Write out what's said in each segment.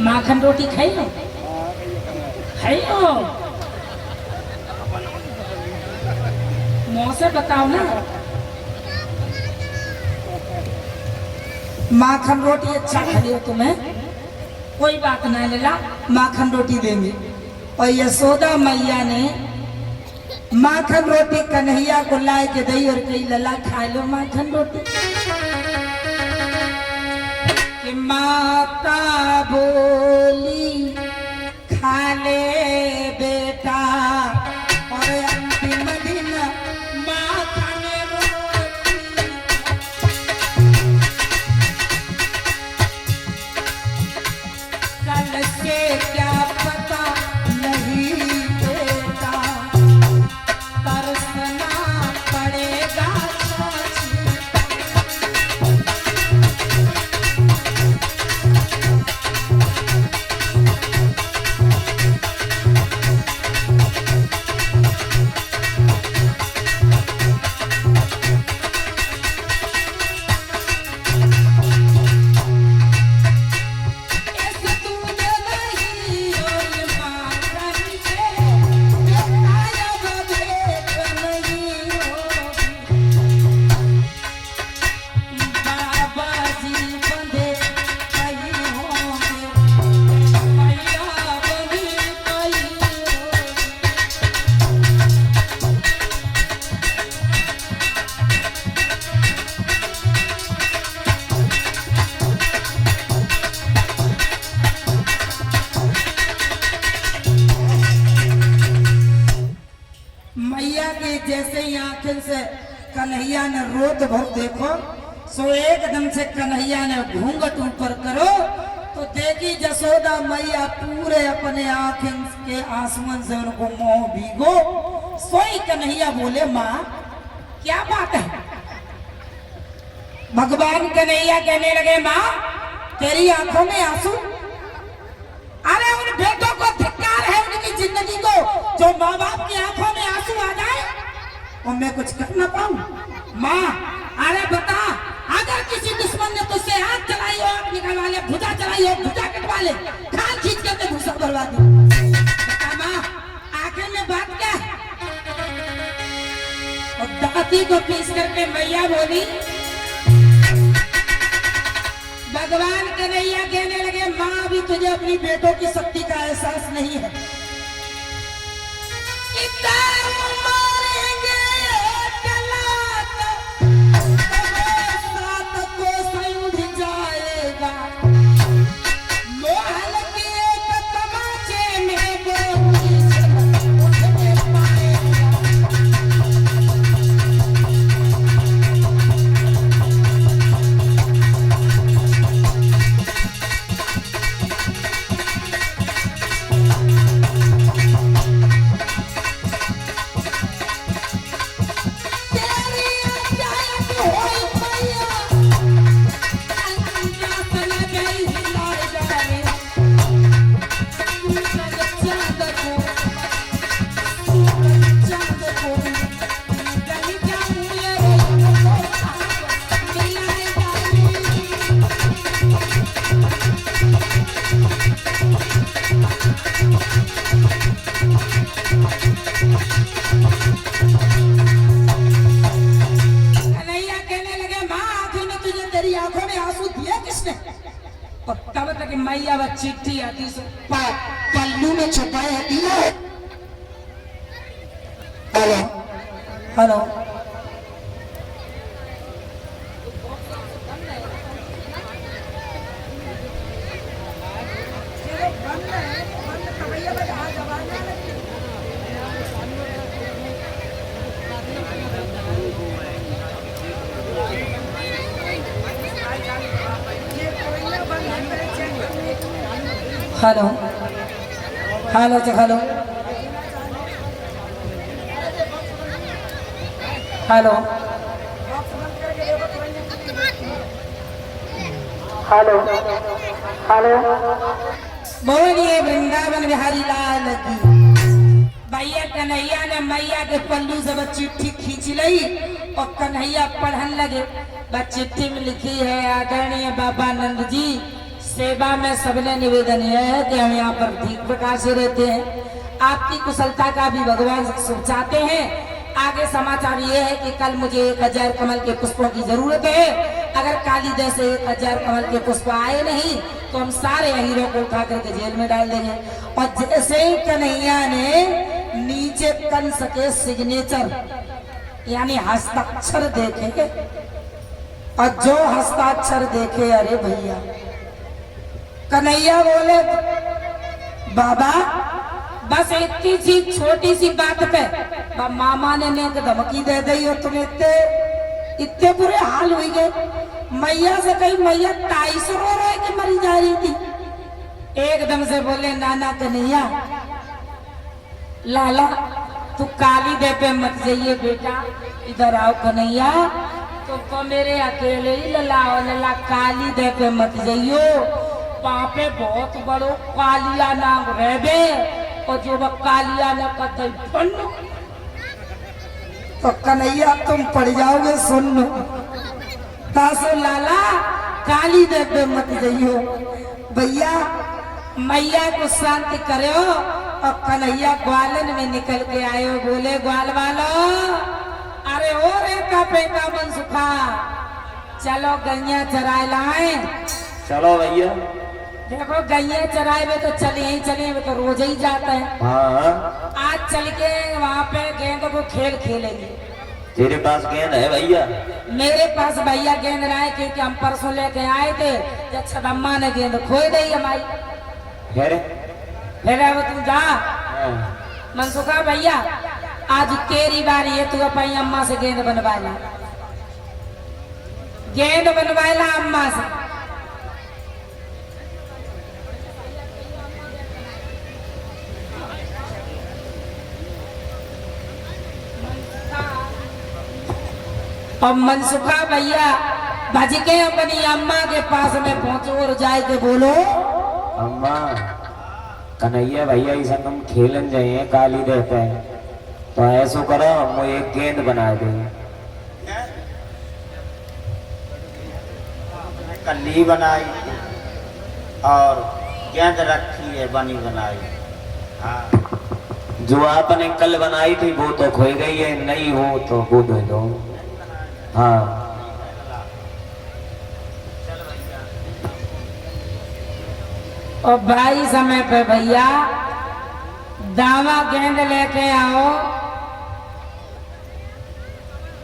माखन रोटी खाई हो? खाई हो? मुँह से बताओ ना। माखन रोटी अच्छा खाई हो तुम्हें? कोई बात नहीं लेला, माखन रोटी देंगे। और यशोदा मैया ने माखन रोटी कन्हैया को लाए के दई और कही लला खा लो माखन रोटी। कि माता बोली खा ले बेटा, और अंतिम दिन माखन रोटी। कल से क्या पता नहीं बेटा, तरसना पड़ेगा जैसे ही आंखें से कन्हैया ने रोत भर देखो, सो एकदम से कन्हैया ने घूंघट ऊपर करो तो देखी यशोदा मैया पूरे अपने आंखें के आंसुओं से उनको मोह भीगो। सोई कन्हैया बोले माँ क्या बात है? भगवान कन्हैया कहने लगे माँ तेरी आंखों में आंसू? अरे उन बेटों को धिक्कार है उनकी जिंदगी को जो माँ बाप की आंखों में आंसू आ जाए और मैं कुछ कर ना पाऊं। माँ अरे बता, अगर किसी दुश्मन ने तुझसे आंख चलाई हो, आंख निकलवा ले, भुजा चलाई हो, भुजा कटवा ले, खाल खींच करके भूसा भरवा दे। बता माँ आखिर में बात क्या है? और दाती को पीस करके मैया बोली। भगवान कन्हैया कहने लगे माँ अभी तुझे अपनी बेटों की शक्ति का एहसास नहीं है। तब तक मैया वह चिट्ठी आती पल्लू में छुपाई आती है। Hello hello hello hello hello hello hello hello बोलिए वृंदावन बिहारी लाल की। भैया कन्हैया ने मैया के पल्लू से बस चिट्ठी खींच ली और कन्हैया पढ़ने लगे। बस चिट्ठी में लिखी है आदरणीय बाबा नंद जी सेवा में सबने निवेदन यह है कि हम यहाँ पर ठीक प्रकार से रहते हैं। आपकी कुशलता का भी भगवान चाहते हैं। आगे समाचार ये है कि कल मुझे 1000 कमल के पुष्पों की जरूरत है। अगर कालीदह से 1000 कमल के पुष्प आए नहीं तो हम सारे हीरो को उठा करके जेल में डाल देंगे। और जैसे ही कन्हैया ने नीचे कंस के सिग्नेचर यानी हस्ताक्षर देखे, और जो हस्ताक्षर देखे, अरे भैया कन्हैया बोले बाबा बस इतनी सी छोटी सी बात पे मामा ने धमकी दे दी हो, तुम इतने बुरे हाल हुई गए। मैया से कही मैया 250 रो रहे कि मरी जा रही थी। एकदम से बोले नाना कन्हैया, लाला तू काली दे पे मत जाइए बेटा, इधर आओ कन्हैया, तो मेरे अकेले ही लला काली दे पे मत जाइयो, वहां पे बहुत बड़ो कालिया नाम रहबे, और जो वह कालिया न कतई पन्नो तो कन्हैया तुम पड़ जाओगे। सुन तासो लाला काली दे पे मत जाइयो, भैया मैया को शांति करो। और कन्हैया ग्वालन में निकल के आयो, बोले ग्वाल वालो, अरे ओ रे का पेटा मन सुखा, चलो गैया चराए लाए। चलो भैया, देखो गैया चराए में तो चले ही चले, में तो रोज ही जाता है। हाँ आज चल के वहाँ पे गेंद को खेल खेलेंगे। तेरे पास गेंद है भैया? मेरे पास भैया गेंद ना है, क्योंकि हम परसों लेके आए थे, जब छदम्मा ने गेंद खोई दी हमारी। फिर अब तुम जा। मनसुखा भैया आज तेरी बारी है, तू अपनी अम्मा से गेंद बनवाला, गेंद बनवाला अम्मा से। और मनसुखा भैया भज के अपनी अम्मा के पास में पहुंचो और जाए के बोलो, अम्मा कन्हैया भैया इसे तुम खेलन जाइए काली देते हैं, तो ऐसा करो हम एक गेंद बना देंगे। कल्ली बनाई और गेंद रखी है बनी बनाई। हाँ जो आपने कल बनाई थी वो तो खोई गई है, नहीं हो तो वो दे दो। हाँ और भाई समय पे भैया दामा गेंद लेके आओ,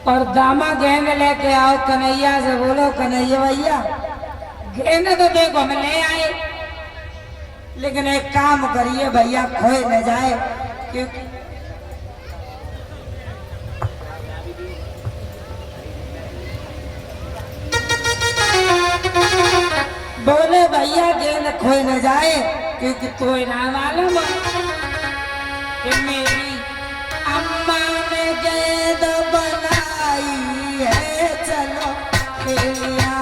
और दामा गेंद लेके आओ। कन्हैया से बोलो, कन्हैया भैया गेंद तो देखो हम ले आए, लेकिन एक काम करिए भैया खोए न जाए, क्योंकि बोले भैया गेंद खोई न जाए, क्योंकि तो ना मालूम कि मेरी अम्मा ने गेंद बनाई है, चलो खेलिया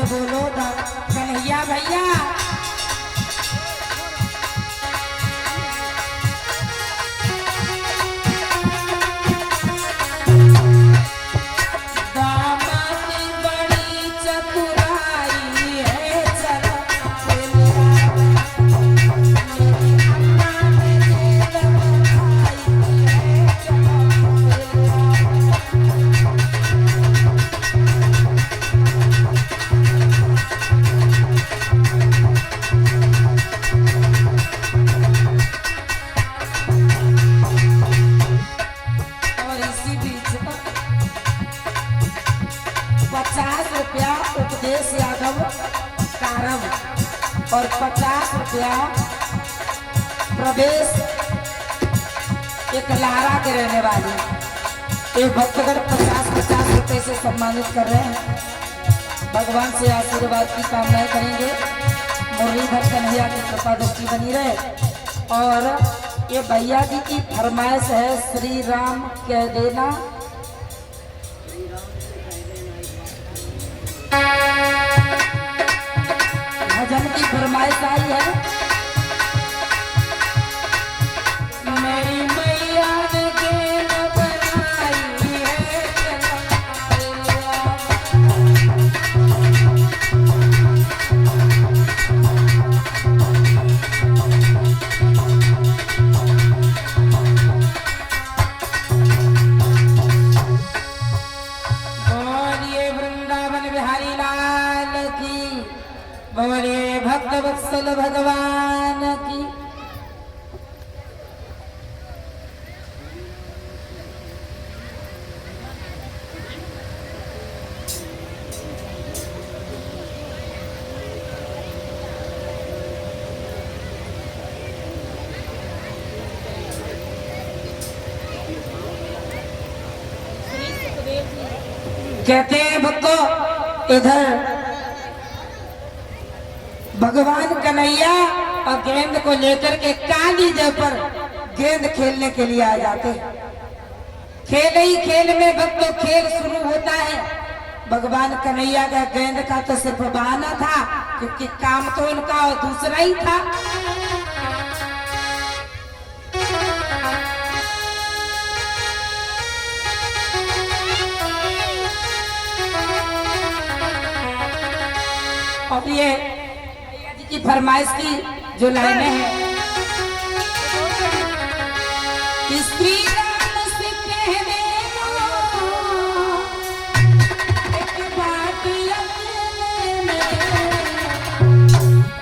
बोलो कन्हैया भैया और 50 रुपया प्रवेश एक लहरा के रहने वाले एक भक्तगण 50-50 रुपए से सम्मानित कर रहे हैं। भगवान से आशीर्वाद की कामनाएं करेंगे, मुरलीधर कन्हैया की कृपा दृष्टि बनी रहे। और ये भैया जी की फरमाइश है, श्री राम कह देना। भजन की फरमाइश आई है। मेरी मैया ने गेंद बनाई है, बोलिए वृंदावन बिहारी लाल की, बोलिए भक्त वत्सल भगवान की। कहते हैं भक्तों, इधर भगवान कन्हैया और गेंद को लेकर के काली जगह पर गेंद खेलने के लिए आ जाते। खेल ही खेल में भक्तों खेल शुरू होता है। भगवान कन्हैया का गेंद का तो सिर्फ बहाना था, क्योंकि काम तो उनका और दूसरा ही था। अब ये भैया जी की फरमाइश की जो लाइनें हैं, श्री राम से कह देना एक बात अपने में,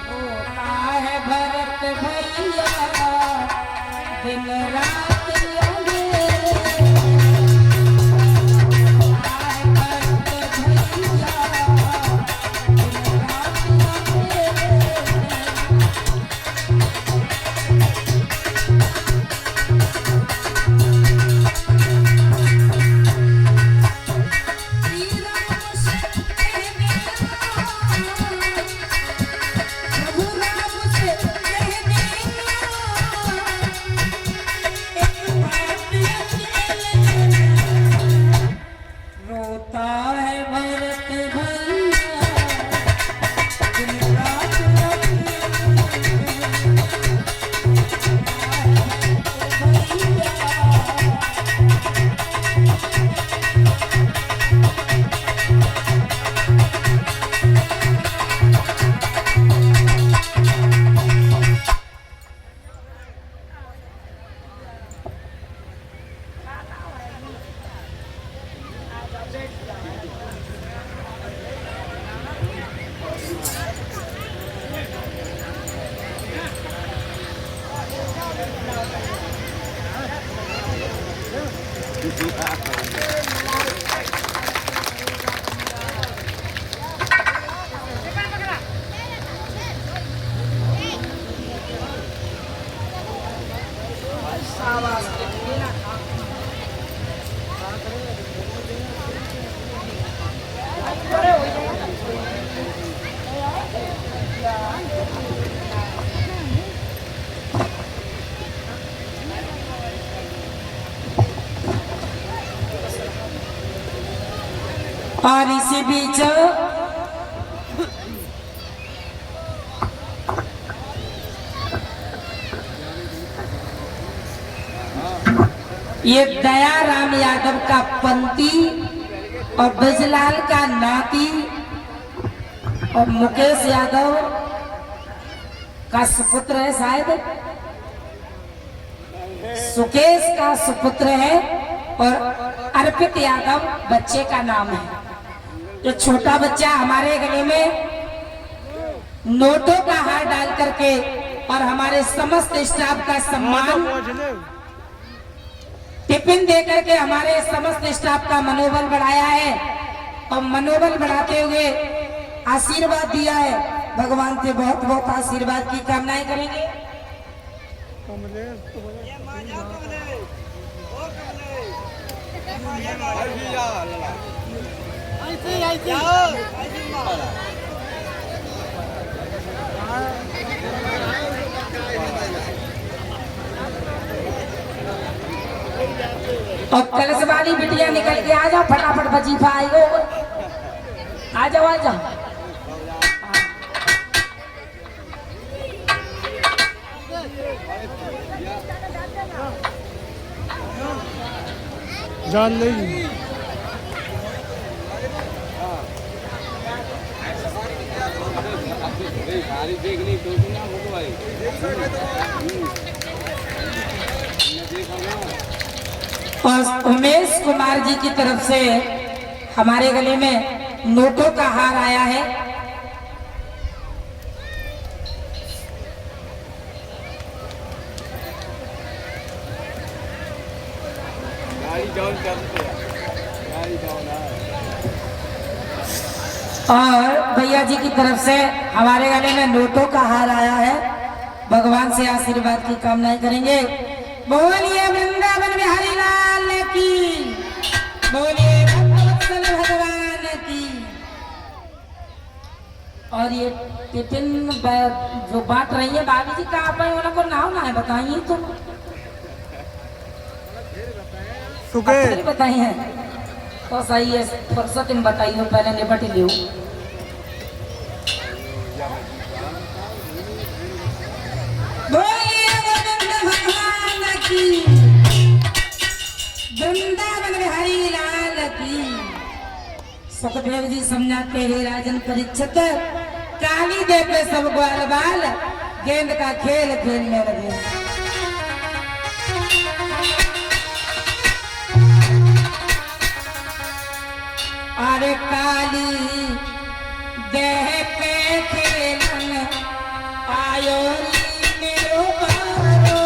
होता है भरत भैया दिन रात और इसी बीच ये दयाराम यादव का पंती और ब्रजलाल का नाती और मुकेश यादव का सुपुत्र है, शायद सुकेश का सुपुत्र है, और अर्पित यादव बच्चे का नाम है। ये छोटा बच्चा हमारे गले में नोटों का हार डाल करके और हमारे समस्त स्टाफ का सम्मान टिफिन दे करके हमारे समस्त स्टाफ का मनोबल बढ़ाया है, और मनोबल बढ़ाते हुए आशीर्वाद दिया है। भगवान से बहुत बहुत आशीर्वाद की कामनाएं करेंगे। और कलश वाली बिटिया निकल के आ जाओ, फटाफट वजीफा आएगा। आ जाओ आ जाओ। जान नहीं और उमेश कुमार जी की तरफ से हमारे गले में नोटों का हार आया है। और भैया जी की तरफ से हमारे गले में नोटों का हार आया है। भगवान से आशीर्वाद की कामनाएं करेंगे। बोलिए वृंदावन बिहारी लाल की, बोलिए भक्तवत्सल भगवान की। और ये टिफिन जो बांट रही है भाभी जी, कहाँ पर उन्होंने को नाम ना है बताइए तो बताइए तो सही है। फुर्सत में बताइए, पहले निपट लियो। बोलिए भगवान की, वृंदावन बिहारी लाल की। सुखदेव जी समझाते हैं राजन परीक्षित, काली दे पे सब ग्वाल बाल, गेंद का खेल खेलने लगे। अरे काली देह पे खेलन आयो मेरो बारो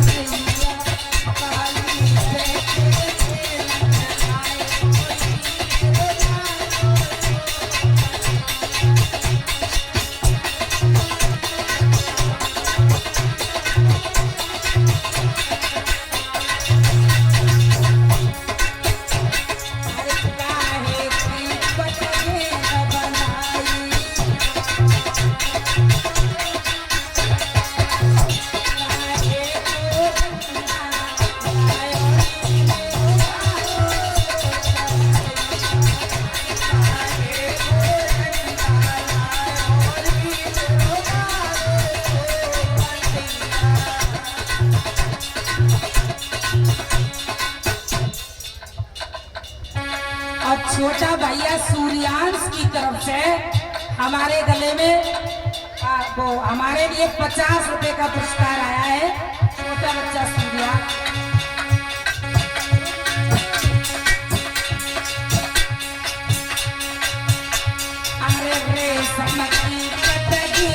सोनिया, काली देह पे खेलन आयो मेरो छोटा भैया सूर्यांश की तरफ से हमारे गले में वो हमारे लिए 50 रुपए का पुरस्कार आया है। छोटा बच्चा सूर्यांश। अरे रेशम की कटगी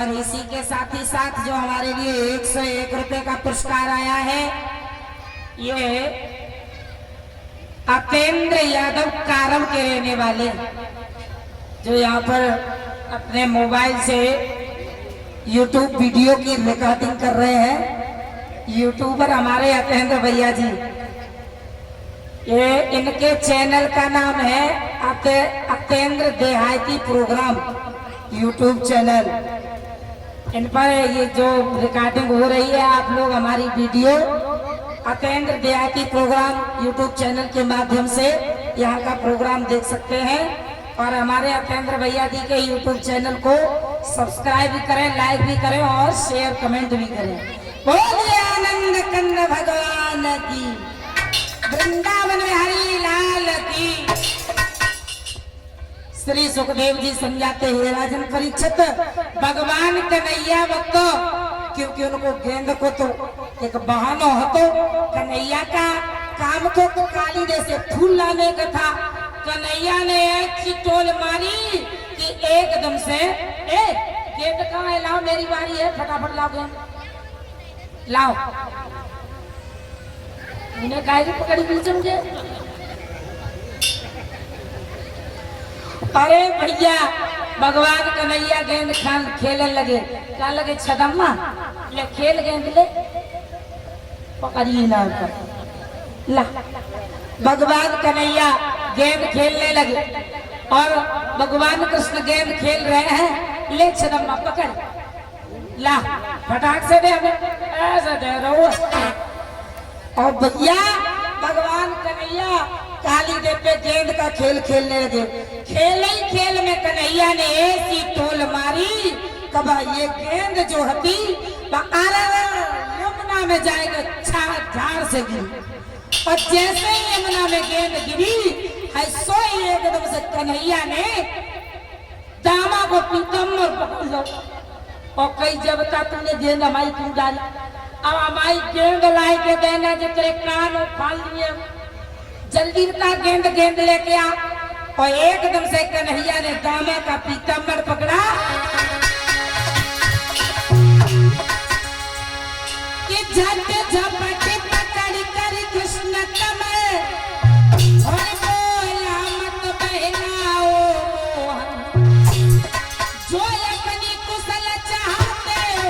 और इसी के साथ ही साथ जो हमारे लिए 101 रुपए का पुरस्कार आया है, ये अपेंद्र यादव कारव के रहने वाले, जो यहाँ पर अपने मोबाइल से यूट्यूब वीडियो की रिकॉर्डिंग कर रहे हैं। यूट्यूबर हमारे अपेंद्र भैया जी, ये इनके चैनल का नाम है अपेंद्र देहाती प्रोग्राम यूट्यूब चैनल। इन पर ये जो रिकॉर्डिंग हो रही है, आप लोग हमारी वीडियो अपेंद्र देहाती प्रोग्राम यूट्यूब चैनल के माध्यम से यहाँ का प्रोग्राम देख सकते हैं। और हमारे अपेंद्र भैया जी के यूट्यूब चैनल को सब्सक्राइब भी करें, लाइक भी करें और शेयर कमेंट भी करें। बोलिए आनंद कंद भगवान की, वृंदावन में हरि लाल की। श्री सुखदेव जी समझाते हैं, राजन परीक्षित भगवान कन्हैया भक्त, क्योंकि उनको गेंद को तो एक बहाना हो, तो कन्हैया का काम तो काली जैसे फूल लाने का था। कन्हैया ने एक सी टोल मारी कि एकदम से गेंद कहाँ है, लाओ मेरी बारी है, फटाफट लाओ गेंद लाओ। उन्हें गाय की पकड़ी मिल समझे। अरे भैया, भगवान कन्हैया गेंद खान खेलने लगे, क्या लगे छदम्मा ले खेल गेंद ले, पकड़िए ना ला। भगवान कन्हैया गेंद खेलने लगे और भगवान कृष्ण गेंद खेल रहे हैं, ले छदम्मा पकड़ ला, फटाक से दे हमें, ऐसा दे रहो। और भैया भगवान कन्हैया काली देव पे गेंद का खेल खेलने लगे। खेल ही खेल में कन्हैया ने ऐसी टोल मारी, कबा ये गेंद जो हती यमुना में जाएगा, झाड़ से गिरी। और जैसे ही यमुना में गेंद गिरी, ऐसो ही एकदम से कन्हैया ने दामा को पीतम्बर पकड़ लो और कई जब तक तुमने गेंद हमारी क्यों डाली, अब हमारी गेंद लाई के देना, जो तेरे कान फाल दिए, जल्दी बता गेंद लेके आ। और एकदम से कन्हैया ने दामा का पीतम्बर पकड़ा कि झट झपट पकड़ कर कृष्ण कमर और बोला मत बहलाओ, जो अपनी कुशल चाहते हो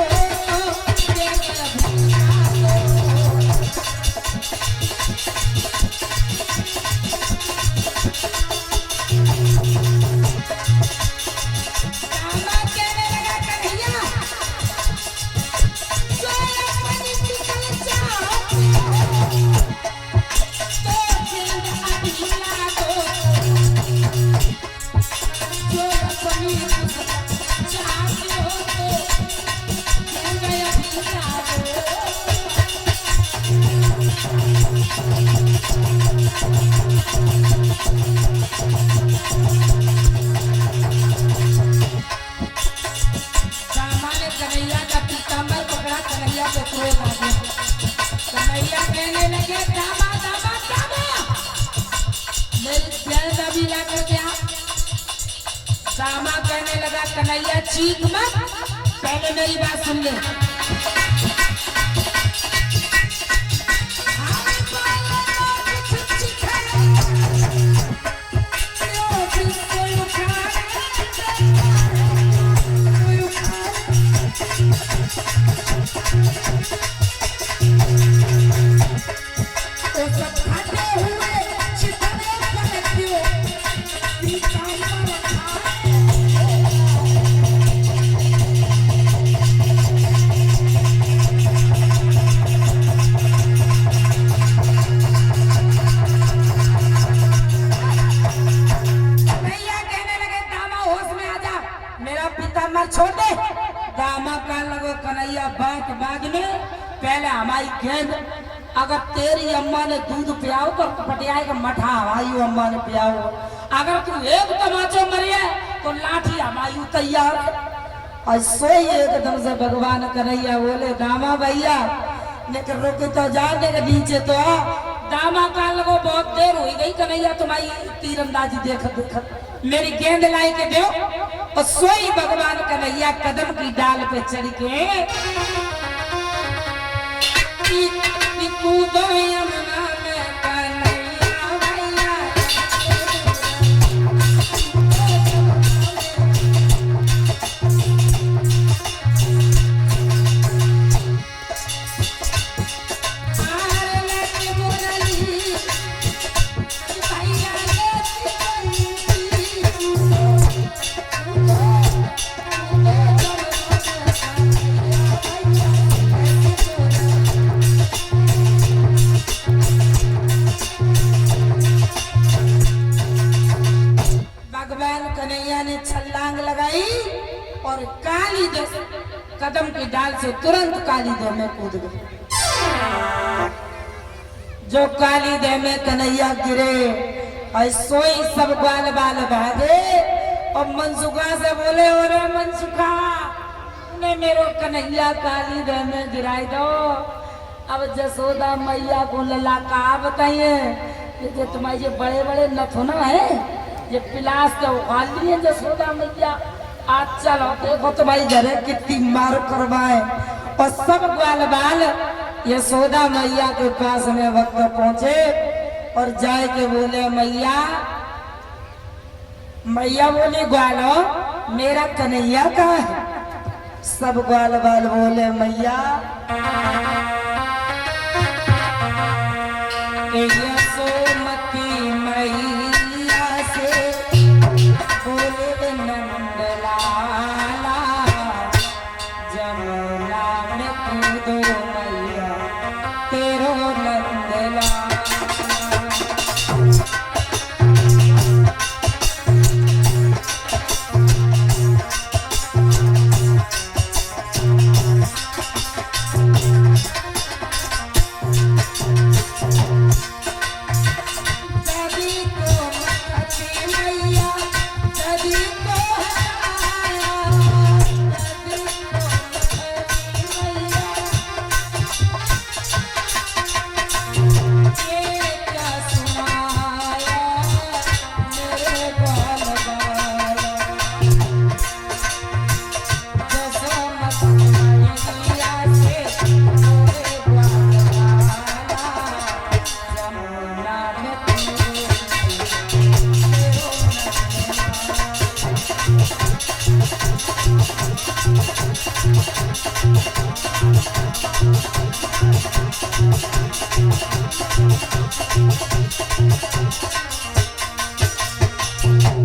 कन्हैया का पीताम्बर पकड़ा, कन्हैया को क्रोध आ गया। कन्हैया कहने लगे दामा दामा दामा, मेरी गेंद अभी ला कर क्या। दामा कहने लगा कन्हैया चीख मत, पहले मेरी बात सुन ले। छोड़ दे। दामा का लगो कन्हैया बात बाद में, पहले हमारी गेंद, अगर तेरी अम्मा ने दूध पियाओ तो पटियाए का मठा हमारी अम्मा ने पियाओ, अगर तू एक तमाचो मरिए तो लाठी हमारी तैयार। ऐसो ही एकदम से भगवान कन्हैया बोले दामा भैया लेकर रोके तो जाने के नीचे तो आ। दामा का लगो बहुत देर हो गई कन्हैया तुम्हारी तीरंदाजी देख देख मेरी गेंद लाई के दो और सोई भगवान कन्हैया कदम की डाल पे चढ़ के कूदो यमुना में कन्हैया भैया। भगवान कन्हैया ने छलांग लगाई और काली दो कदम की डाल से तुरंत काली दो में कूद गई। जो काली दे में कन्हैया गिरे और सोई सब बाल बाल भागे और मनसुखा से बोले और मनसुखा ने मेरो कन्हैया काली दे में गिराई दो। अब जसोदा मैया को लला का बताइए ये तुम्हारे ये बड़े बड़े नथुना है ये पिलास के उखाल लिए जसोदा मैया। आज चलो देखो तुम्हारी घरे कितनी मार करवाए और सब ग्वाल बाल यशोदा मैया के पास में वक्त पहुंचे और जाए के बोले मैया। मैया बोले ग्वालो मेरा कन्हैया कहाँ है? सब ग्वाल बाल बोले मैया यशोमती मैया से बोले नंदलाला जमुना में कूदो मैया तेरो नंदलाला।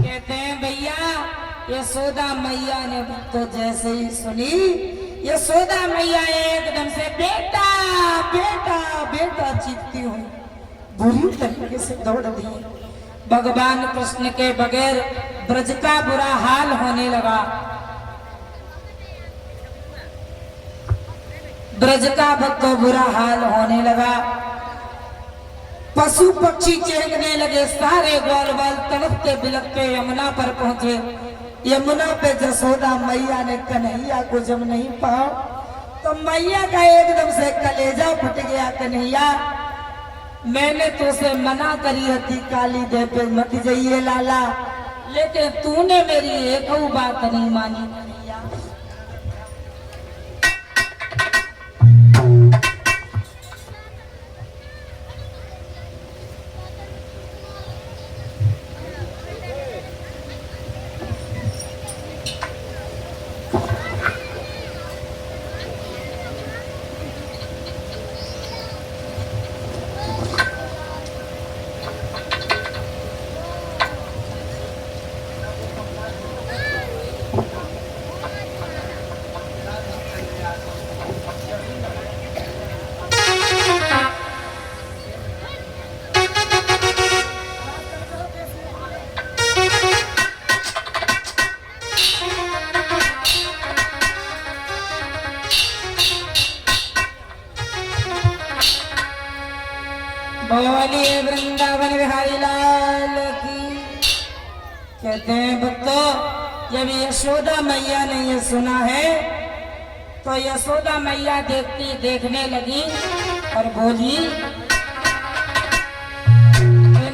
कहते हैं भैया यशोदा मैया ने तो जैसे ही सुनी यशोदा मैया एकदम से बेटा बेटा बेटा चीखती हुई बुरी तरीके से दौड़ दी। भगवान कृष्ण के बगैर ब्रज का बुरा हाल होने लगा। ब्रज का तो बुरा हाल होने लगा। पशु पक्षी चहकने लगे। सारे ग्वाल बाल तड़पते बिलखते यमुना पर पहुंचे। यमुना पे जसोदा मैया ने कन्हैया को जब नहीं पाया तो मैया का एकदम से कलेजा फट गया। कन्हैया मैंने तुझसे मना करी थी काली दे पे मत जाइए लाला, लेकिन तूने मेरी एक बात नहीं मानी। कन्हैया बोलिए वृंदावन बिहारी लाल की। कहते हैं भक्तों जब यशोदा मैया ने ये सुना है तो यशोदा मैया देखने लगी और बोली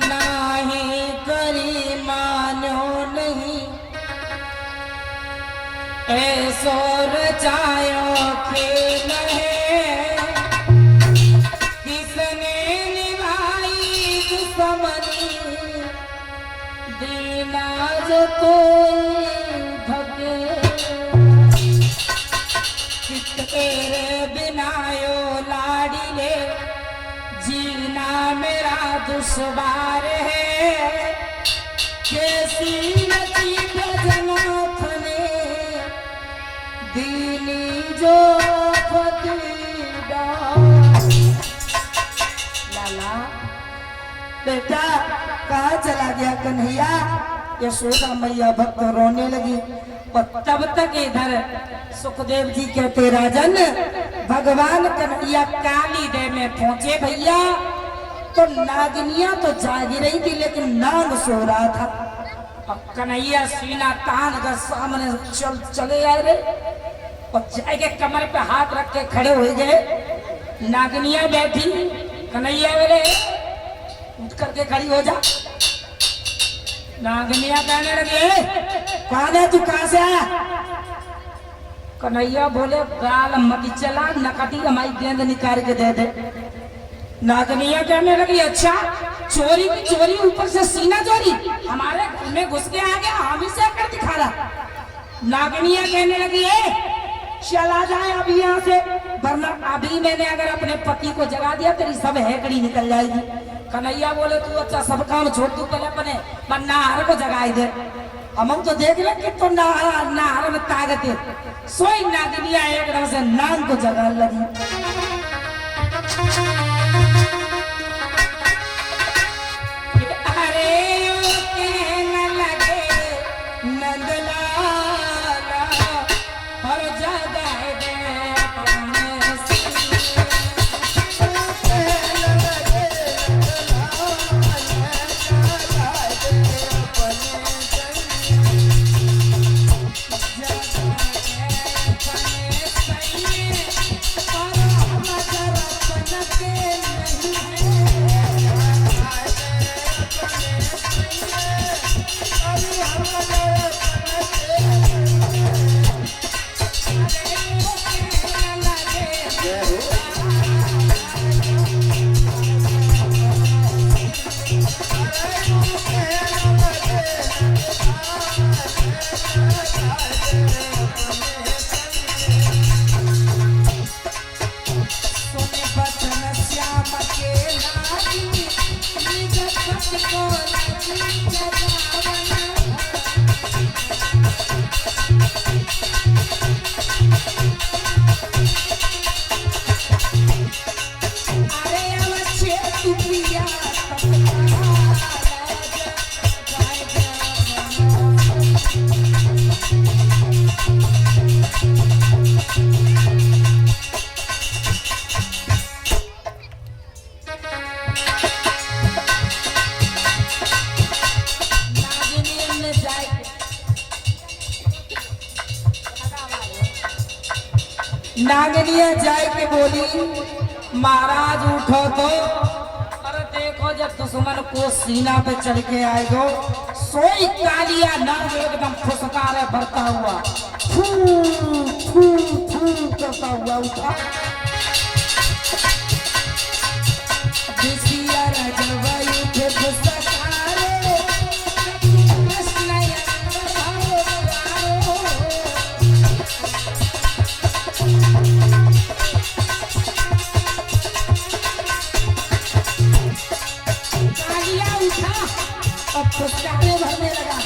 नाही करी मानो सोर जायो खेल है, किसने निभाई दुश्मनी, दीना जो कोई धके, तेरे बिना यो लाड़ी ले जीना मेरा दुश्वार है, कैसी नसीब जनाथ ने दीनी जो फकीदा। लाला बेटा कहाँ चला गया कन्हैया? यशोदा मैया भक्त रोने लगी। और तब तक इधर सुखदेव जी कहते राजन भगवान कन्हैया काली देव में पहुंचे भैया, तो नागनिया तो जाग रही थी लेकिन नाग सो रहा था। अब कन्हैया सीना तान कर सामने चले आ रहे और जाके कमर पे हाथ रख के खड़े हो गए। नागनिया बैठी, कन्हैया बोले उठ करके खड़ी हो जा। नागनिया कहने लगे कौन है तू, कहां से आया? कन्हैया बोले गाल मत चला, नकटी हमारी गेंद निकाल के दे दे। नागनिया कहने लगी अच्छा चोरी की चोरी, ऊपर से सीना चोरी, हमारे घर में घुस के आ गया, हम इसे कर दिखा रहा। नागनिया कहने लगी चला जाए अभी यहाँ से, वरना अभी मैंने अगर अपने पति को जगा दिया तेरी सब हैकड़ी निकल जाएगी। कन्हैया बोले तू अच्छा सब काम छोड़, तू पहले अपने नाहर को जगाई दे। हम तो देख ले कि तो नाहर में ताकत है। सोई नागनिया एकदम से नाग को जगा लगी। नागनिया जाए के बोली महाराज उठो तो, अरे देखो जब दुश्मन को सीना पे चढ़ के आएगो, सोई कालिया नाग एकदम फुसकारे भरता हुआ फू फू फू करता हुआ उठा। उठे फुसकारे और फुसकारे भरने लगा।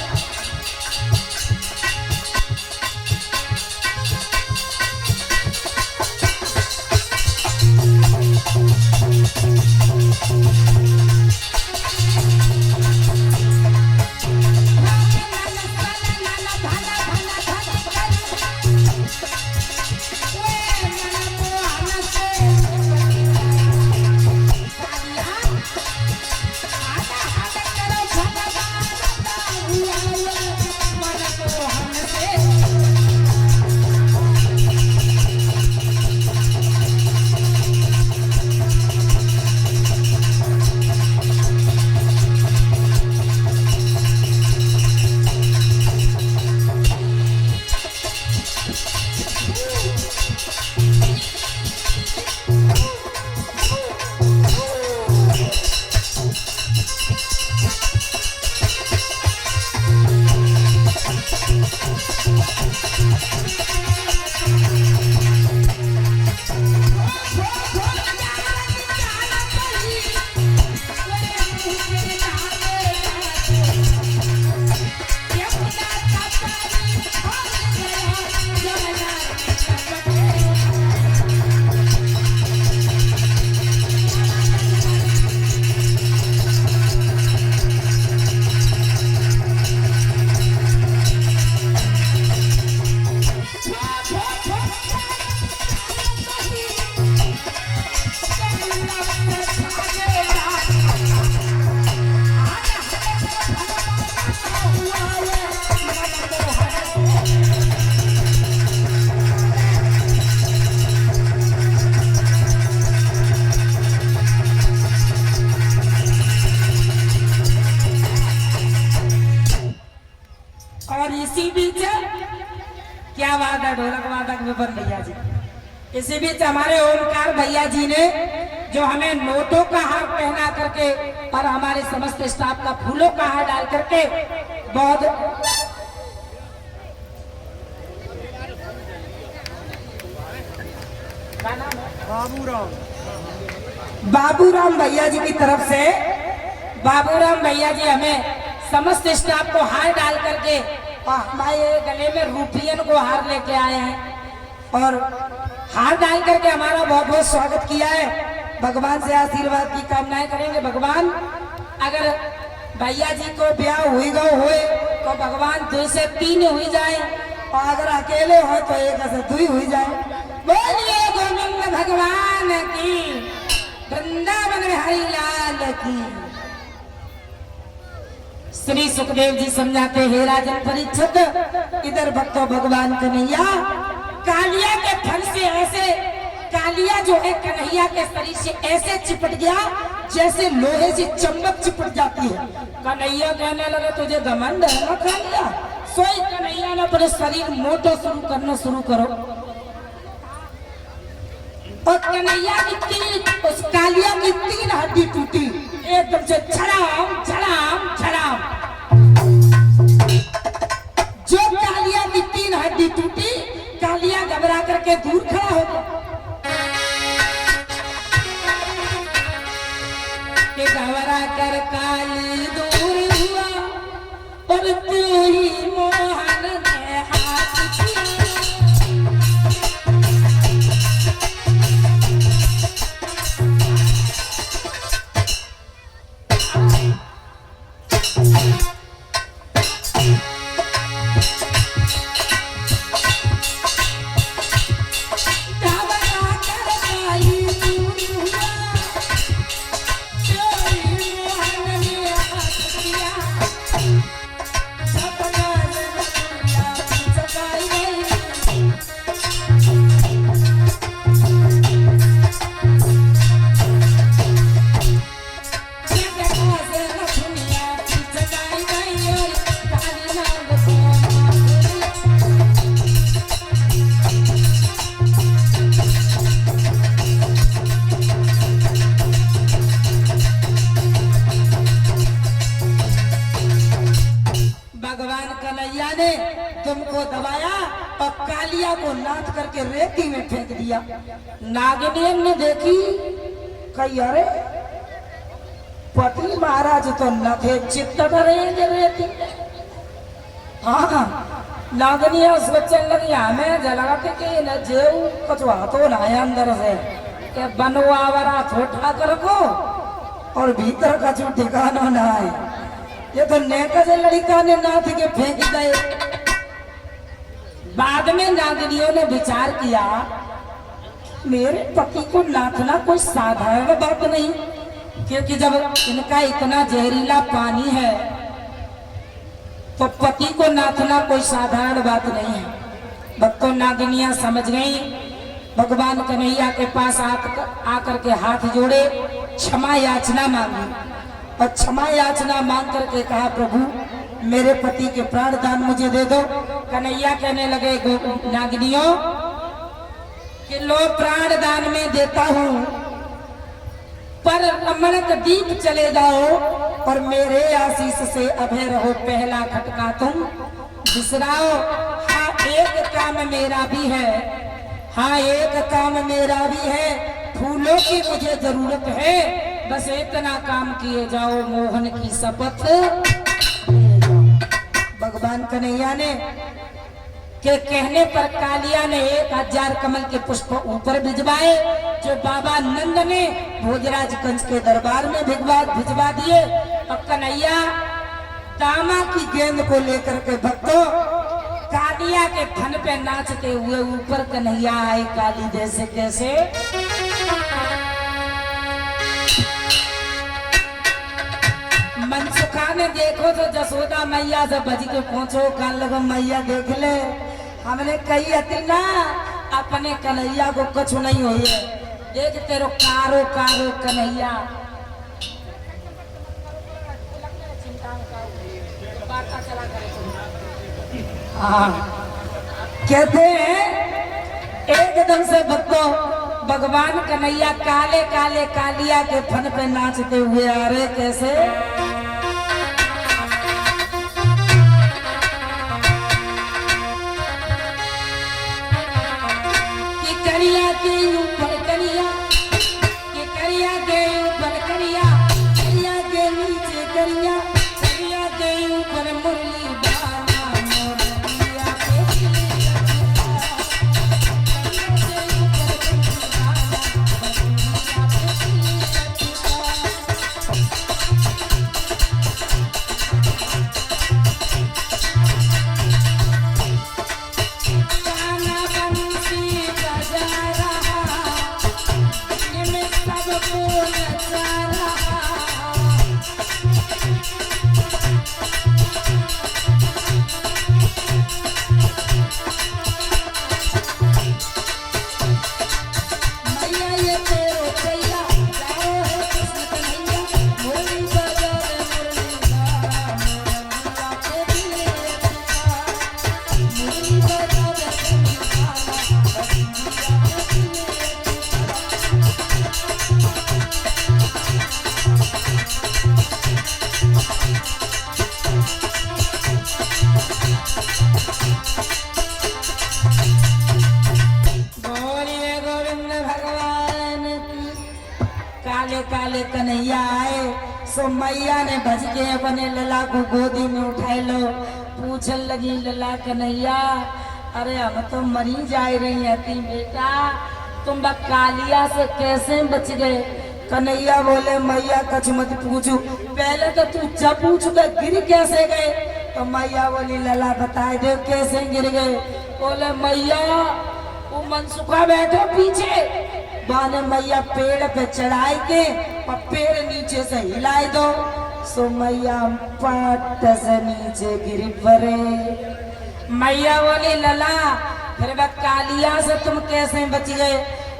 Yeah. और इसी बीच क्या बात है ढोलक वादक विपन भैया जी, इसी बीच हमारे ओमकार भैया जी ने जो हमें नोटों का हार पहना करके और हमारे समस्त स्टाफ का फूलों का हार डाल करके बहुत बाबूराम भैया जी की तरफ से बाबूराम भैया जी हमें समस्त स्टाफ को हार डाल करके और हमारे गले में रूपियन को हार लेके आए हैं और हार डाल करके हमारा बहुत बहुत स्वागत किया है। भगवान से आशीर्वाद की कामनाएं करेंगे। भगवान अगर भैया जी को ब्याह हुई गो होए तो भगवान 2 से 3 हुई जाए और अगर अकेले हो तो 1 से 2 हुई जाए। बोलिए गोविंद भगवान की, वृंदावन बिहारी लाल की। श्री सुखदेव जी समझाते हे राजन परीक्षित, इधर भक्तो भगवान कन्हैया कालिया के फल से ऐसे, कालिया जो है कन्हैया के शरीर से ऐसे चिपट गया जैसे लोहे से चम्मच चिपट जाती है। कन्हैया कहने लगे तुझे घमंड है ना कालिया? सोई कन्हैया ने अपने शरीर मोटो करना शुरू करो और कन्हैया की उस कालिया की 3 हड्डी टूटी एकदम से, छड़ाम छड़ाम छड़ाम। जो कालिया की 3 हड्डी टूटी, कालिया घबरा करके दूर खड़ा हो गया कि घबरा कर काली दूर हुआ और तू ही मोहन ने हाथ किया। तुमको दबाया और कालिया को लाद करके रेती में फेंक दिया। नागिन ने देखी, कही अरे पति महाराज तो न थे, चित्त रहेंगे रेती। हाँ नागनिया सोचने लगी हमें जला के न जेऊ कचवा तो लाया अंदर से के बनवावरा छोटा कर को और भीतर का जो ठिकाना ना है। ये तो नेका से लड़का ने नाथ के फेंक गए। बाद में नागनियों ने विचार किया मेरे पति को नाथना कोई साधारण बात नहीं, क्योंकि जब इनका इतना जहरीला पानी है तो पति को नाथना कोई साधारण बात नहीं है। भक्तों नागिनियां समझ गई, भगवान कन्हैया के पास आकर के हाथ जोड़े, क्षमा याचना मांगी और क्षमा याचना मांग करके कहा प्रभु मेरे पति के प्राण दान मुझे दे दो। कन्हैया कहने लगे नागिनियों कि लो प्राण दान में देता हूं, पर अमृत दीप चले जाओ और मेरे आशीष से अभय रहो, पहला खटका तुम बिसराओ। हाँ एक काम मेरा भी है, हाँ एक काम मेरा भी है, फूलों की मुझे जरूरत है, बस इतना काम किए जाओ, मोहन की शपथ लिए जाओ। भगवान कन्हैया ने के कहने पर कालिया ने 1000 कमल के पुष्प ऊपर भिजवाए, जो बाबा नंद ने भोजराज कंस के दरबार में भिजवा दिए। और कन्हैया दामा की गेंद को लेकर के भक्तों कालिया के फन पे नाचते हुए ऊपर कन्हैया आए, काली जैसे कैसे मनसुखा ने देखो तो जसोदा मैया से बज के पहुंचो, कान लगा मैया देख ले, हमने कही अति ना अपने कन्हैया को कुछ नहीं हुई है, देख तेरो कारो कारो कन्हैया। हाँ कहते हैं एकदम से भक्तों भगवान कन्हैया काले काले कालिया के फन पे नाचते हुए आ रहे, कैसे करिया के ऊपर करिया, कि करिया के ऊपर करिया, करिया के नीचे करिया, करिया के ऊपर मुरली बाला मुरलिया के काले कन्हैया आए, सो मैया ने भज के अपने लला को गोदी में उठाए लो, पूछन लगी लला कन्हैया, अरे हम तो मरी जा रही हती बेटा, तुम कालिया से कैसे बच गए? कन्हैया बोले मैया कछ मत पूछू, पहले तो तू जब पूछ गिर कैसे गए? तो मैया बोली लला बताए दे कैसे गिर गए? बोले मैया वो मनसुखा बैठो पीछे, बाने मैया पेड़ पे चढ़ाई के और पेड़ नीचे से हिलाई दो, सो मैया पट से नीचे गिरी पड़े। मैया बोली लला फिर वह कालिया से तुम कैसे बच गए?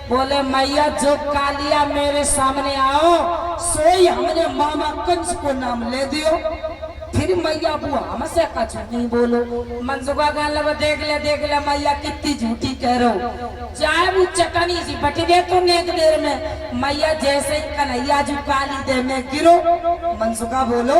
बोले मैया जो कालिया मेरे सामने आओ सोई हमने मामा कंस को नाम ले दियो। फिर मैया बुआ हमसे कुछ नहीं बोलो। मनसुखा कहने लगा देख ले मैया कितनी झूठी कह रहे हो, चाहे वो चटनी सी बट गए तो नेक देर में, मैया जैसे ही कन्हैया जो काली दे में गिरो, मनसुखा बोलो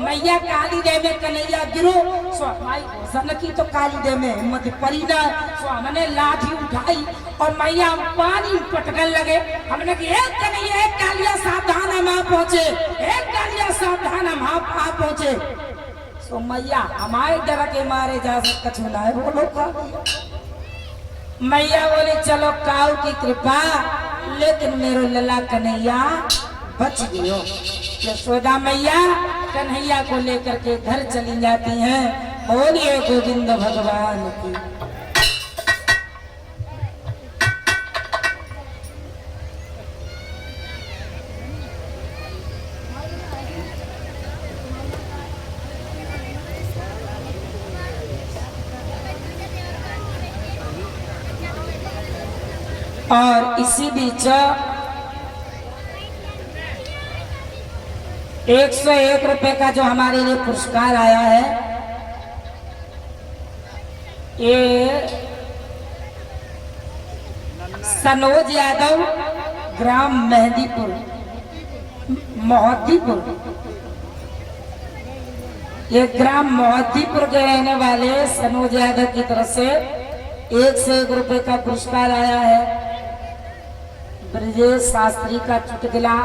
मैया काली दे में कन्हैया गिरो, सो हमारी की तो काली दे में हिम्मत पड़ी ना, सो हमने लाठी उठाई और मैया पानी पटकन लगे, हमने कि एक कन्हैया एक कालिया सावधान हम आ पहुंचे, एक कालिया सावधान हम आ पहुंचे। सो मैया हमारे डर के मारे जा सकता छूना है बोलो का। मैया बोले चलो काऊ की कृपा, लेकिन मेरो लला कन्हैया बच गयो। यशोदा मैया कन्हैया को लेकर के घर चली जाती हैं। बोलिए गोविंद भगवान की। और इसी बीच 101 रुपए का जो हमारे लिए पुरस्कार आया है, ये सनोज यादव ग्राम मेहदीपुर मोहद्दीपुर ये ग्राम मोहद्दीपुर के रहने वाले सनोज यादव की तरफ से 1 से 1 रुपए का पुरस्कार आया है। ब्रजेश शास्त्री का चुटकुला।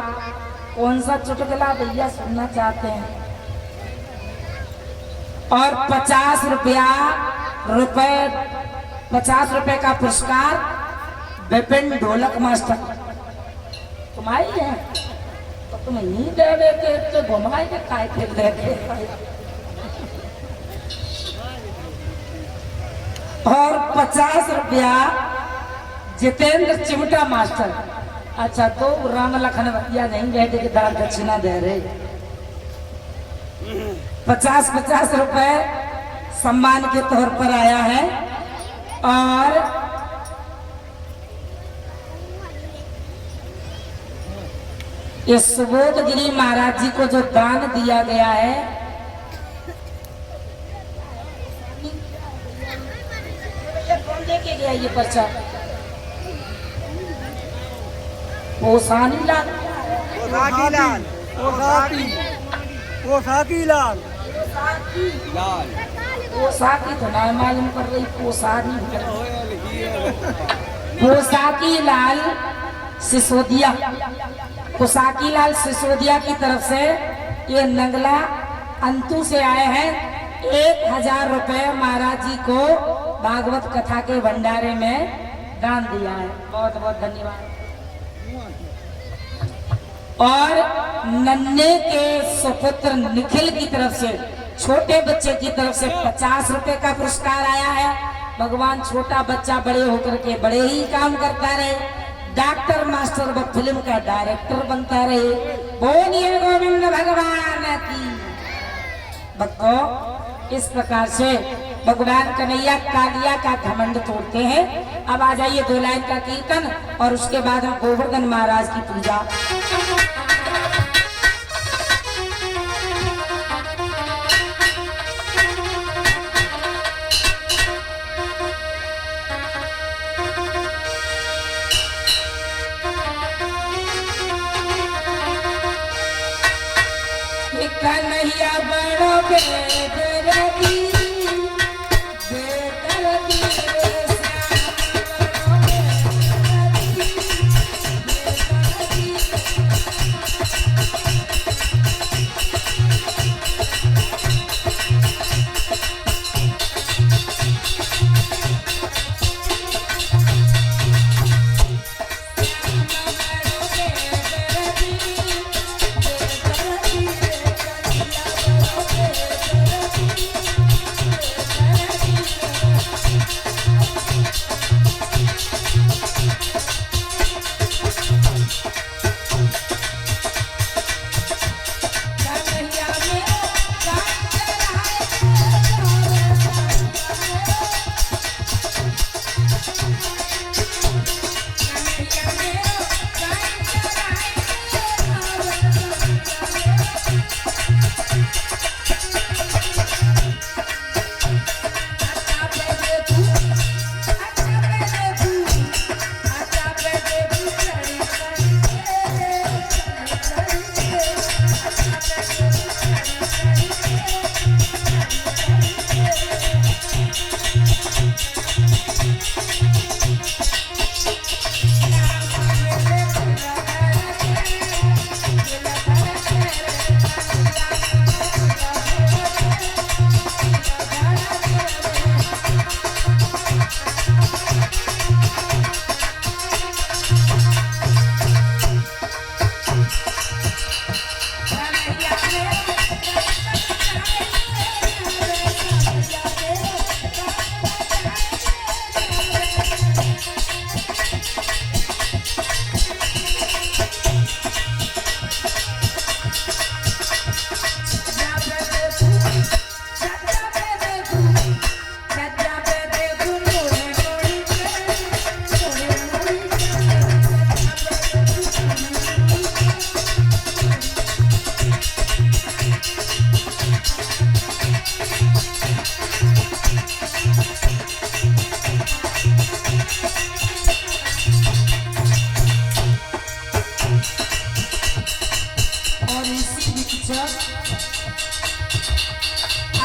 कौन सा चुटकुला भैया सुनना चाहते हैं? और 50 रुपए का पुरस्कार विपिन ढोलक मास्टर। तुम आई है तो तुम ही दे देते तो घुमाए के काय फिर देते। और 50 रुपया जितेंद्र चिमटा मास्टर। अच्छा तो राम लखन भैया नहीं बैठे के दान दक्षिणा दे रहे। 50 रुपए सम्मान के तौर पर आया है। और ये सुबोध गिरी महाराज जी को जो दान दिया गया है, कौन लेके गया ये पर्चा? पोसानी लाल पोसाकी तो ना मालूम कर रही। पोसाकी लाल सिसोदिया। पोसाकी लाल सिसोदिया की तरफ से ये नंगला अंतु से आए हैं। 1000 रुपए महाराज जी को भागवत कथा के भंडारे में दान दिया है। बहुत बहुत धन्यवाद। और नन्हे के सुपुत्र निखिल की तरफ से, छोटे बच्चे की तरफ से 50 रुपए का पुरस्कार आया है। भगवान छोटा बच्चा बड़े होकर के बड़े ही काम करता रहे, डॉक्टर मास्टर व फिल्म का डायरेक्टर बनता रहे। बोलिए गोविंद भगवान की। भक्तों, इस प्रकार से भगवान कन्हैया कालिया का घमंड तोड़ते हैं। अब आ जाइए 2 लाइन का कीर्तन और उसके बाद हम गोवर्धन महाराज की पूजा। कन्हैया बड़ो बेदर्दी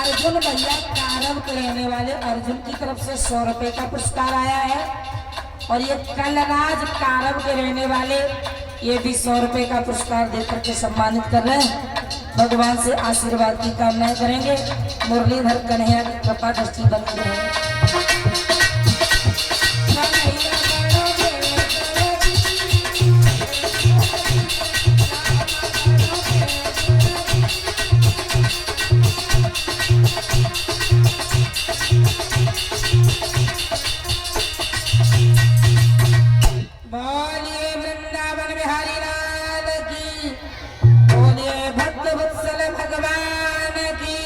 अर्जुन भैया कारव के रहने वाले अर्जुन की तरफ से 100 रुपए का पुरस्कार आया है। और ये कलराज कारव के रहने वाले ये भी 100 रुपए का पुरस्कार देकर के सम्मानित कर रहे हैं। भगवान से आशीर्वाद की कामनाएं करेंगे। मुरलीधर कन्हैया की कृपा दृष्टि बनी रहे। बोलिए वृंदावन बिहारी लाल की, बोलिए भक्त वत्सल भगवान की।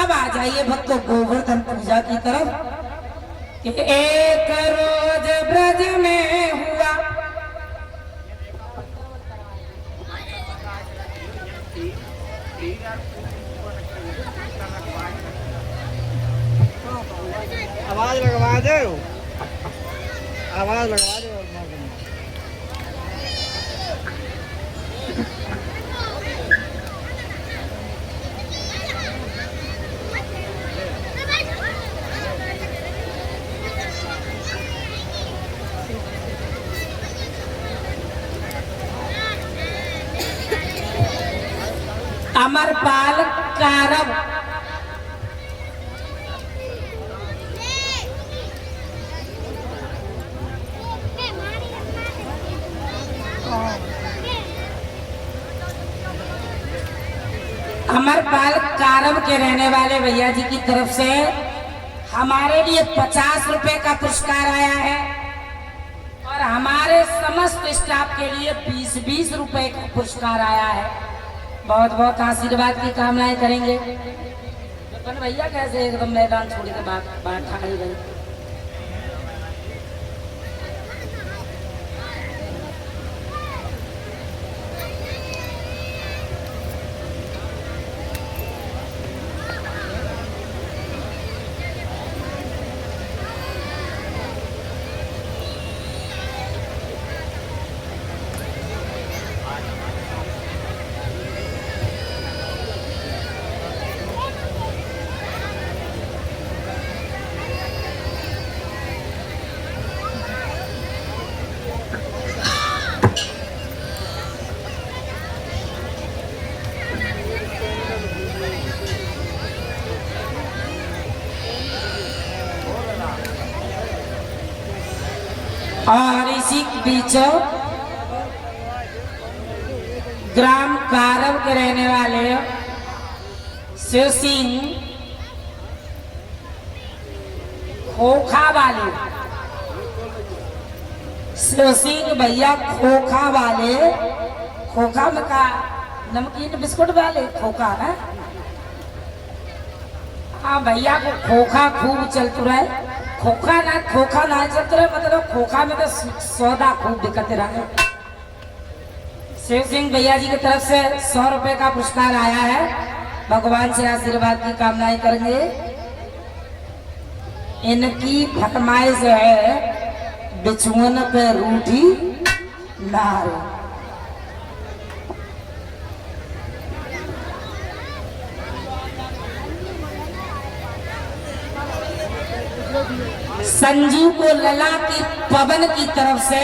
अब आ जाइए भक्तों गोवर्धन पूजा की तरफ। कि एक रोज ब्रज में हुआ आवाज लगवा दे, आवाज लगवा दे। अमरपाल कारव अमरपाल कारव के रहने वाले भैया जी की तरफ से हमारे लिए 50 रुपए का पुरस्कार आया है। और हमारे समस्त स्टाफ के लिए 20-20 रुपए का पुरस्कार आया है। बहुत बहुत आशीर्वाद की कामनाएं करेंगे। अपन भैया कैसे एकदम मैदान छोड़ के बात खा गई। और इसी बीच ग्राम कारव के रहने वाले शिव सिंह खोखा वाले, शिव सिंह भैया खोखा वाले, खोखा में का नमकीन बिस्कुट वाले खोखा है। हाँ भैया को खोखा खूब चलते रहे। खोखा ना चलते रहे मतलब खोखा में तो सौदा खूब दिक्कत रहे। शिव सिंह भैया जी की तरफ से 100 रुपए का पुरस्कार आया है। भगवान से आशीर्वाद की कामनाएं करेंगे। इनकी फरमाइश है बिछुअन पे रूठी नार। संजीव को लला की पवन की तरफ से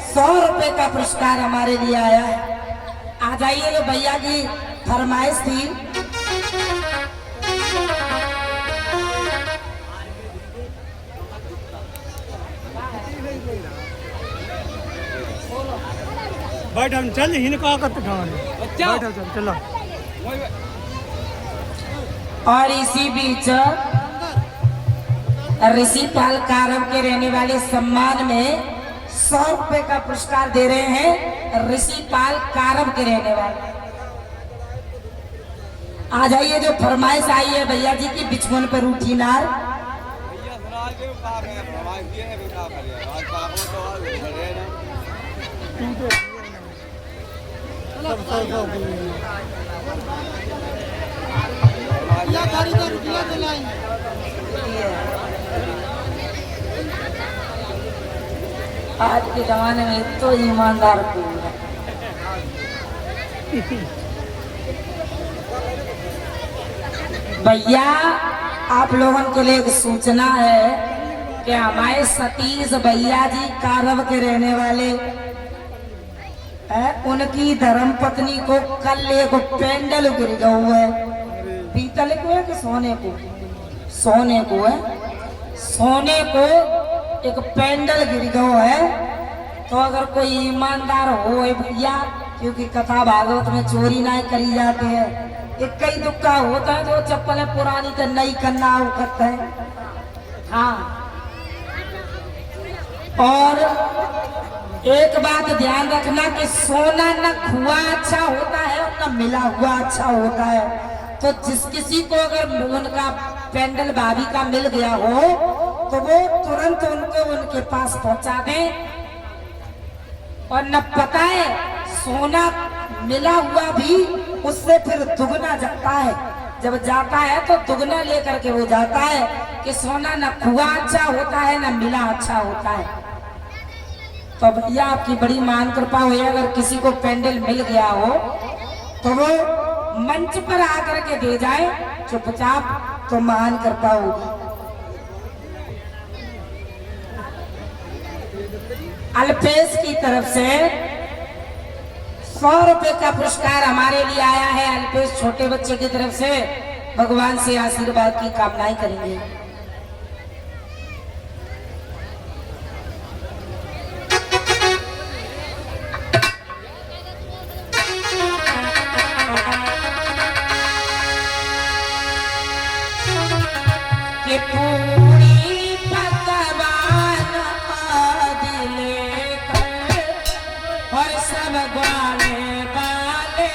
100 रुपए का पुरस्कार हमारे लिए आया है। आ जाइए, जो भैया की फरमाइश थी। बैठ हम चल हिनका करते बैठ चल चलो। और इसी बीच ऋषिपाल कारव के रहने वाले सम्मान में 100 रुपए का पुरस्कार दे रहे हैं। ऋषिपाल कारव के रहने वाले आ जाइए, जो फरमाइश आई है भैया जी की बिछुअन पर रूठी नार। आज के जमाने में तो ईमानदार कोई है। भैया आप लोगों के लिए एक सूचना है कि हमारे सतीश भैया जी कारव के रहने वाले है, उनकी धर्म पत्नी को कल एक पेंडल गिर गया हुआ है। पीतल को है कि सोने को? सोने को है। सोने को एक पेंडल गिर गया है। तो अगर कोई ईमानदार हो भैया, क्योंकि कथा भागवत में चोरी ना करी जाती है, एक कई दुख का होता है जो चप्पल पुरानी तो नई करना करता है। हाँ, और एक बात ध्यान रखना कि सोना न खुआ अच्छा होता है और न मिला हुआ अच्छा होता है। तो जिस किसी को अगर उनका पेंडल भाभी का मिल गया हो तो वो तुरंत उनके पास पहुंचा दें। और न पता है सोना मिला हुआ भी उससे फिर दुगना जाता है। जब जाता है तो दुगना लेकर के वो जाता है कि सोना न खुआ अच्छा होता है न मिला अच्छा होता है। तो भैया आपकी बड़ी मान कृपा हुई, अगर किसी को पेंडल मिल गया हो तो वो मंच पर आकर के दे जाए चुपचाप, तो महान कृपा होगी। अल्पेश की तरफ से 100 रुपए का पुरस्कार हमारे लिए आया है। अल्पेश छोटे बच्चे की तरफ से भगवान से आशीर्वाद की कामनाएं करेंगे। कि पूरी पकवान दिले कर और सब ग्वाले वाले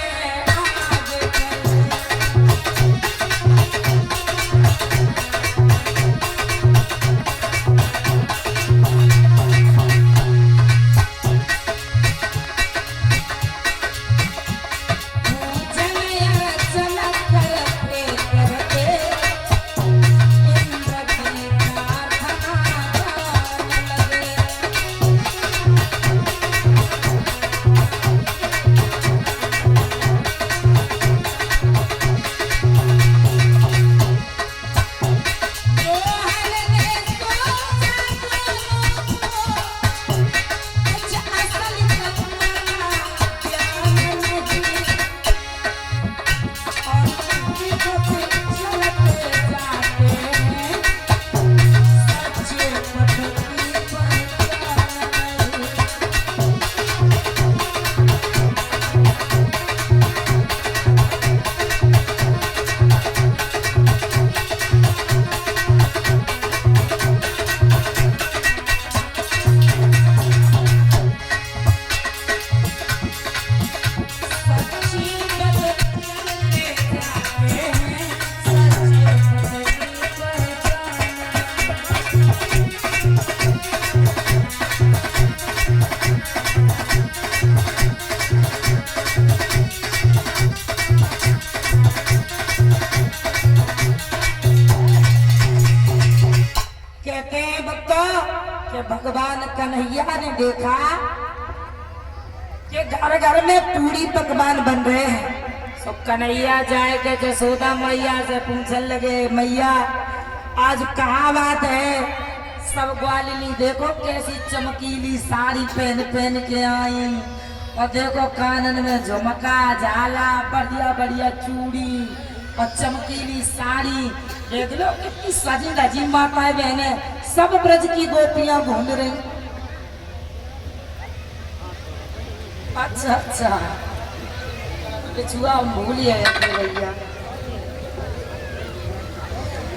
आज भगवान कन्हैया ने देखा कि घर घर में पूरी पकवान बन रहे हैं। तो कन्हैया जाए के जसोदा मैया से पूछने लगे, मैया आज कहाँ बात है? सब ग्वालिनी देखो कैसी चमकीली साड़ी पहन पहन के आई, और देखो कानन में झुमका झाला बढ़िया बढ़िया चूड़ी और चमकीली साड़ी। देख लो कितनी सजी धजी माताएं बहने, सब ब्रज की गोपियां घूम रही। अच्छा अच्छा, बिछुआ भूल गए भैया।